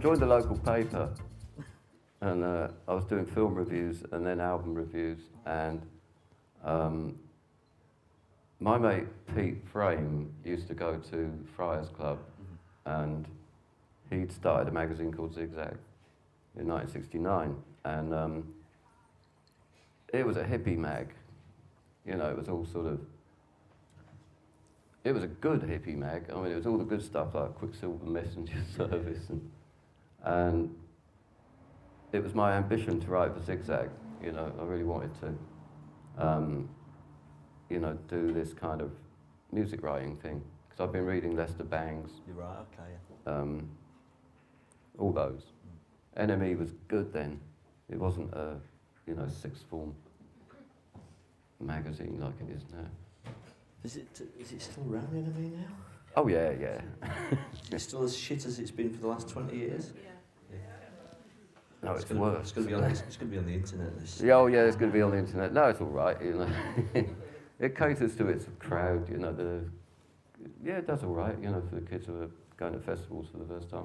joined the local paper, and I was doing film reviews and then album reviews, and my mate Pete Frame used to go to Friars Club, and he'd started a magazine called Zigzag in 1969, and it was a hippie mag. You know, it was all sort of, it was a good hippie mag. I mean, it was all the good stuff like Quicksilver Messenger Service, and it was my ambition to write for Zigzag. You know, I really wanted to, you know, do this kind of music writing thing, because I've been reading Lester Bangs. You're right, okay. All those. NME was good then. It wasn't a, you know, sixth form magazine like it is now. Is it still around NME now? Oh yeah, yeah. Is it still as shit as it's been for the last 20 years? Yeah. No, it's worse. It's going to be on the internet. This. Yeah, oh yeah, it's going to be on the internet. No, it's all right, you know. It caters to its crowd, you know. Yeah, it does all right, you know, for the kids who are going to festivals for the first time.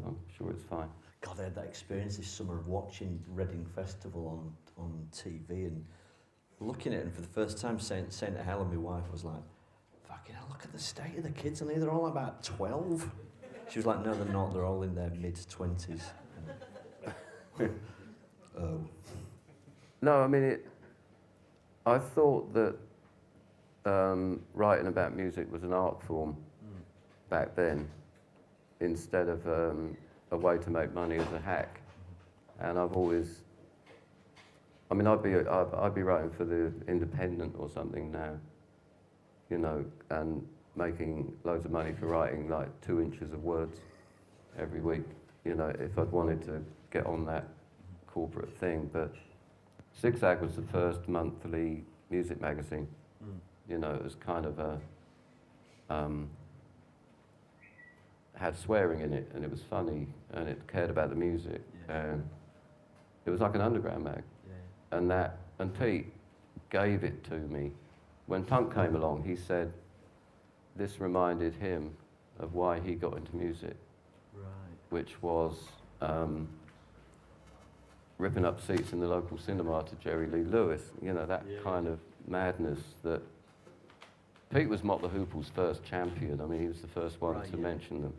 I'm sure it's fine. God, I had that experience this summer of watching Reading Festival on TV and looking at it, and for the first time saying to Helen, my wife, was like, fucking hell, look at the state of the kids, and they're all about 12. She was like, no, they're not, they're all in their mid-20s. Oh. No, I mean, I thought that writing about music was an art form back then, instead of a way to make money as a hack. And I've always, I mean, I'd be writing for the Independent or something now, you know, and making loads of money for writing like 2 inches of words every week, you know, if I'd wanted to get on that corporate thing. But Zigzag was the first monthly music magazine. You know, it was kind of a, had swearing in it, and it was funny, and it cared about the music, and it was like an underground mag. Yeah. And Pete gave it to me. When punk came along, he said this reminded him of why he got into music, right. Which was ripping up seats in the local cinema to Jerry Lee Lewis, you know, that kind of madness that Pete was Mott the Hoople's first champion. I mean, he was the first one to mention them.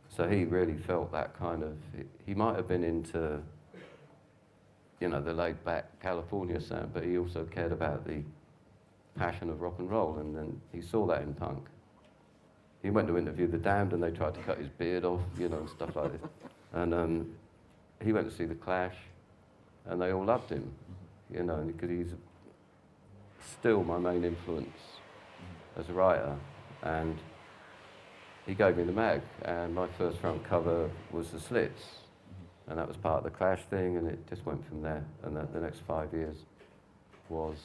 So he really felt that kind of, he might have been into, you know, the laid-back California sound, but he also cared about the passion of rock and roll, and then he saw that in punk. He went to interview the Damned, and they tried to cut his beard off, you know, and stuff like this. And he went to see the Clash, and they all loved him, you know, because he's still my main influence as a writer, and he gave me the mag, and my first front cover was the Slits, and that was part of the Clash thing, and it just went from there. And the next 5 years was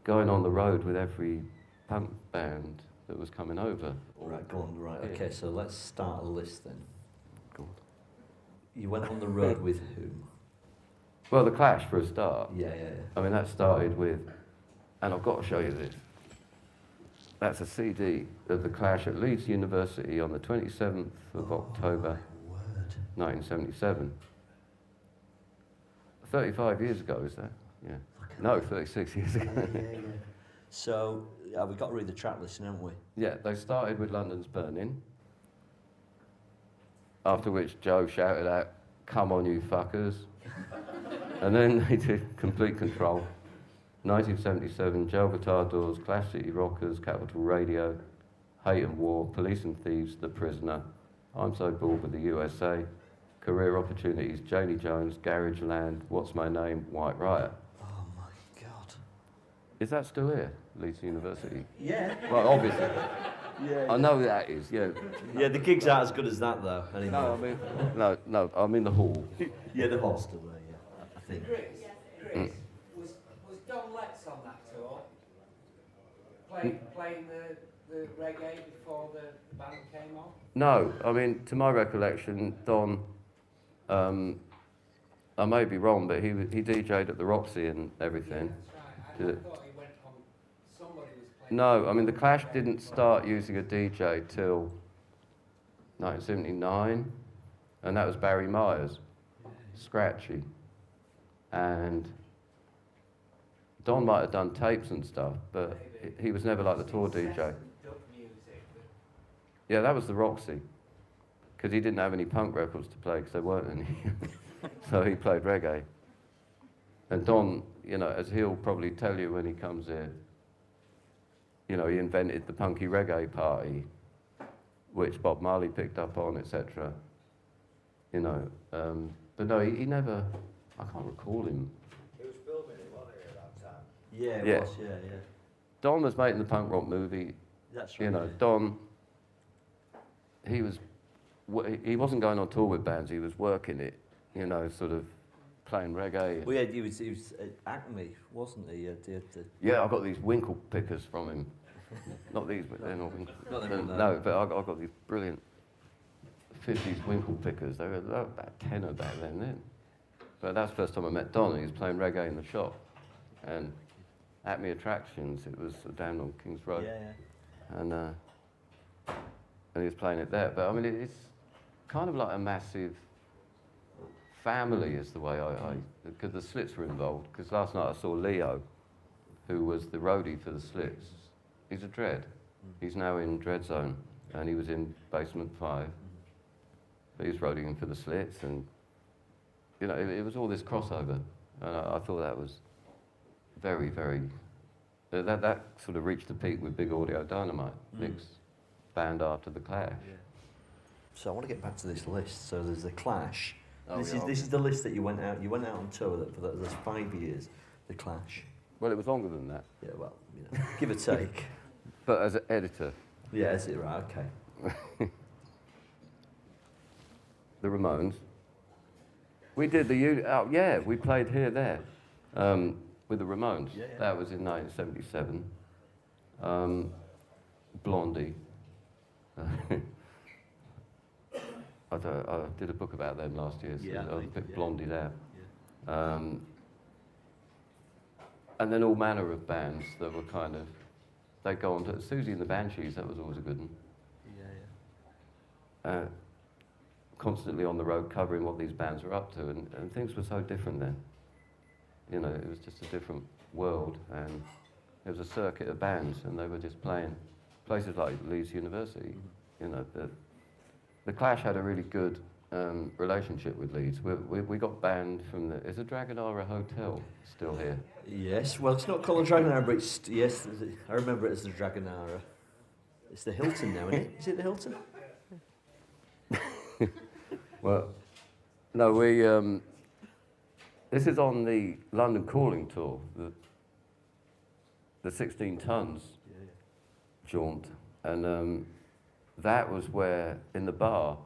going on the road with every punk band that was coming over. All right, go on, right. Okay, so let's start a list then. Go on. You went on the road with whom? Well, the Clash for a start. Yeah. I mean, that started with, and I've got to show you this. That's a CD of the Clash at Leeds University on the 27th of October, 1977. 35 years ago, is that? Yeah. No, 36 years ago. Yeah. So, we've got to read the track listing, haven't we? Yeah, they started with London's Burning, after which Joe shouted out, "Come on, you fuckers." And then they did Complete Control. 1977, Joe Guitar Doors, Clash City Rockers, Capital Radio, Hate and War, Police and Thieves, The Prisoner, I'm So Bored with the USA, Career Opportunities, Janie Jones, Garage Land, What's My Name, White Riot. Oh my God. Is that still here, Leeds University? Yeah. Well, obviously. Yeah. I know that is, yeah. Yeah, the gigs aren't as good as that though, anymore. No, I'm in the hall. Yeah, the hall's still there, yeah, I think. Kris, was Don Letts on that tour? Playing the reggae before the band came on? No, I mean, to my recollection, Don, I may be wrong, but he DJ'd at the Roxy and everything. Yeah, that's right. I thought he went on, somebody was playing. No, I mean, the Clash didn't start using a DJ till 1979. and that was Barry Myers, Scratchy. And Don might have done tapes and stuff, but he was never like the tour DJ. Yeah, that was the Roxy, because he didn't have any punk records to play, because there weren't any. So he played reggae. And Don, you know, as he'll probably tell you when he comes here, you know, he invented the punky reggae party, which Bob Marley picked up on, etc. You know, but no, he never, I can't recall him. He was filming it, wasn't he, at that time? Yeah, it Yeah. was, yeah. Don was making the punk rock movie. That's right. You know, Don, he wasn't going on tour with bands, he was working it, you know, sort of playing reggae. Well, yeah, he was at Acme, wasn't he? Yeah, I got these winkle pickers from him. Not these, but they're not winkle. Not them, No, but I got these brilliant 50s winkle pickers. They were about 10 back then. But that's the first time I met Don. He was playing reggae in the shop. And Acme Attractions, it was down on King's Road. Yeah. And he was playing it there. But I mean, it's kind of like a massive family is the way because the Slits were involved. Because last night I saw Leo, who was the roadie for the Slits. He's a Dread. He's now in Dread Zone, and he was in Basement 5. But he was roadieing for the Slits, and you know, it was all this crossover. And I thought that was very, very. That sort of reached the peak with Big Audio Dynamite, Nick's band after the Clash. Yeah. So I want to get back to this list. So there's the Clash. Oh, this yeah. is the list that you went out. You went out on tour for those 5 years. The Clash. Well, it was longer than that. Yeah, well, you know, give or take. But as an editor, Yeah, is it right? Okay. the Ramones. We did we played here, there, with the Ramones. Yeah. That was in 1977. Blondie. I did a book about them last year, so Yeah, I picked yeah. Blondie there. Yeah. And then all manner of bands that were kind of, they go on to, Susie and the Banshees, that was always a good one. Yeah. Constantly on the road covering what these bands were up to, and things were so different then. You know, it was just a different world, and there was a circuit of bands, and they were just playing places like Leeds University. You know, the Clash had a really good relationship with Leeds. We got banned from is the Dragonara Hotel still here? Yes, well, it's not called the Dragonara, but it's, yes, I remember it as the Dragonara. It's the Hilton now, isn't it? Is it the Hilton? Well, no, this is on the London Calling tour, the 16 tons jaunt, and that was where, in the bar,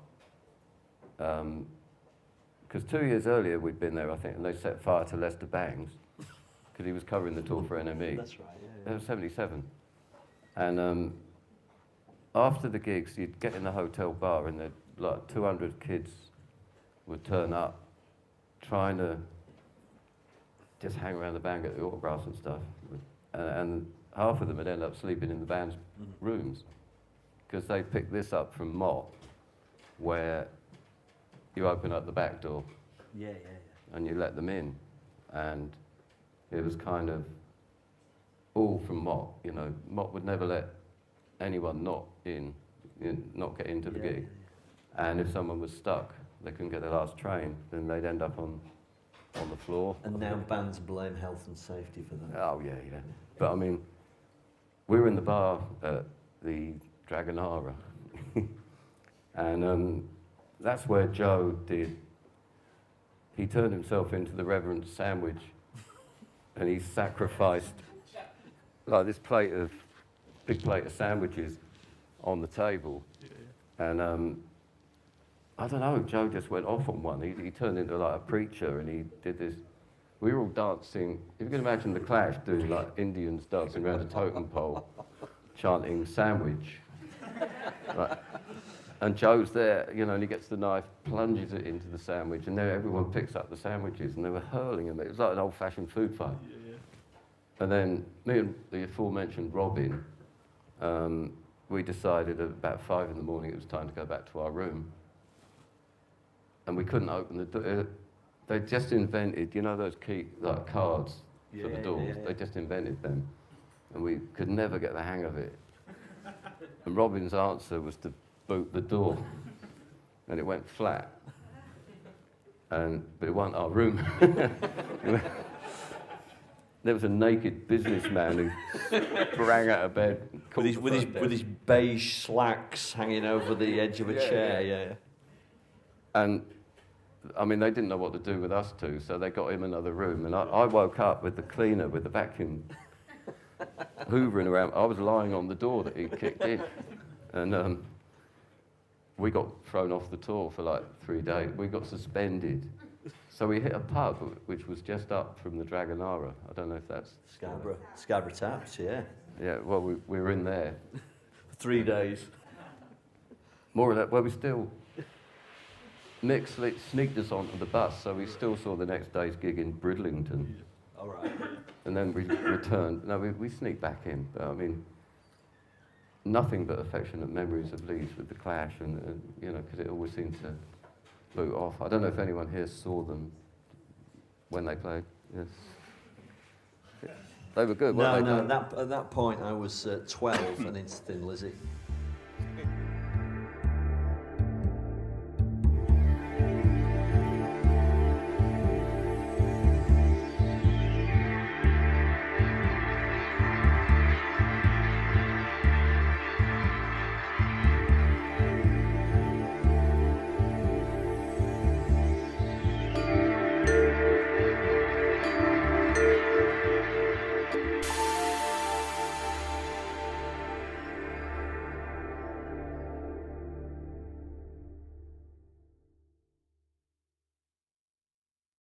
because 2 years earlier we'd been there, I think, and they set fire to Lester Bangs, because he was covering the tour for NME. That's right, yeah. It was 77. And after the gigs, you'd get in the hotel bar and like 200 kids would turn up trying to just hang around the band, get the autographs and stuff. And half of them would end up sleeping in the band's rooms because they picked this up from Mott, where you open up the back door Yeah. and you let them in. And it was kind of all from Mott, you know. Mott would never let anyone not get into the gig. And if someone was stuck, they couldn't get their last train, then they'd end up on the floor. And now bands blame health and safety for that. Oh, yeah. But I mean, we were in the bar at the Dragonara, and that's where Joe he turned himself into the Reverend Sandwich, and he sacrificed like this big plate of sandwiches on the table, and I don't know, Joe just went off on one. He turned into like a preacher, and he did this. We were all dancing. If you can imagine the Clash doing like Indians dancing around a totem pole, chanting "sandwich." Right. And Joe's there, you know, and he gets the knife, plunges it into the sandwich, and then everyone picks up the sandwiches, and they were hurling them. It was like an old-fashioned food fight. And then me and the aforementioned Robin, we decided at about 5 in the morning it was time to go back to our room. and we couldn't open the door. They just invented, you know, those key like cards for the doors. They just invented them, and we could never get the hang of it. And Robin's answer was to boot the door, and it went flat. But it wasn't our room. There was a naked businessman who sprang out of bed. With his beige slacks hanging over the edge of a chair, yeah. And, I mean, they didn't know what to do with us two, so they got him another room. And I woke up with the cleaner, with the vacuum, hoovering around. I was lying on the door that he kicked in. And we got thrown off the tour for like 3 days. We got suspended. So we hit a pub, which was just up from the Dragonara. I don't know if that's... Scarborough Taps, yeah. Yeah, well, we were in there. For 3 days. More of that, well, we still... Nick sneaked us onto the bus, so we still saw the next day's gig in Bridlington. All right. And then we returned. No, we sneaked back in. But, I mean, nothing but affectionate memories of Leeds with the Clash, and you know, because it always seemed to boot off. I don't know if anyone here saw them when they played. Yes. They were good, weren't they? No, at that point I was 12 and in Thin Lizzy.